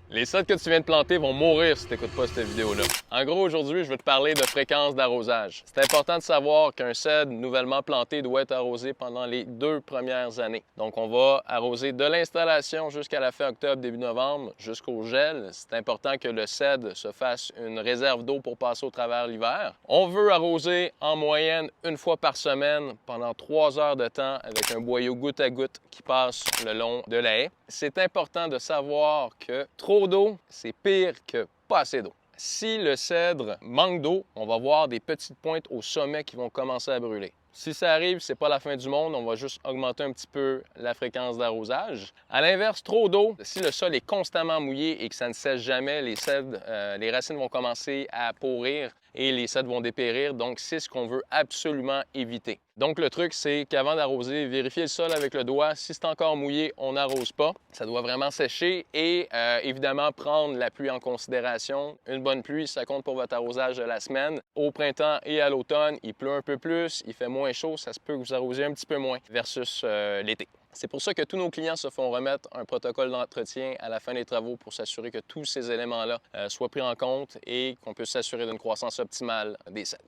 Les cèdres que tu viens de planter vont mourir si tu n'écoutes pas cette vidéo-là. En gros, aujourd'hui, je vais te parler de fréquence d'arrosage. C'est important de savoir qu'un cèdre nouvellement planté doit être arrosé pendant les 2 premières années. Donc, on va arroser de l'installation jusqu'à la fin octobre, début novembre, jusqu'au gel. C'est important que le cèdre se fasse une réserve d'eau pour passer au travers l'hiver. On veut arroser en moyenne une fois par semaine pendant 3 heures de temps avec un boyau goutte à goutte qui passe le long de la haie. C'est important de savoir que trop d'eau, c'est pire que pas assez d'eau. Si le cèdre manque d'eau, on va voir des petites pointes au sommet qui vont commencer à brûler. Si ça arrive, c'est pas la fin du monde, on va juste augmenter un petit peu la fréquence d'arrosage. À l'inverse, trop d'eau, si le sol est constamment mouillé et que ça ne sèche jamais, les cèdres, les racines vont commencer à pourrir et les cèdres vont dépérir. Donc, c'est ce qu'on veut absolument éviter. Donc, le truc, c'est qu'avant d'arroser, vérifier le sol avec le doigt. Si c'est encore mouillé, on n'arrose pas. Ça doit vraiment sécher et évidemment prendre la pluie en considération. Une bonne pluie, ça compte pour votre arrosage de la semaine. Au printemps et à l'automne, il pleut un peu plus, il fait moins chaud, ça se peut que vous arrosiez un petit peu moins versus l'été. C'est pour ça que tous nos clients se font remettre un protocole d'entretien à la fin des travaux pour s'assurer que tous ces éléments-là soient pris en compte et qu'on puisse s'assurer d'une croissance optimale des cèdres.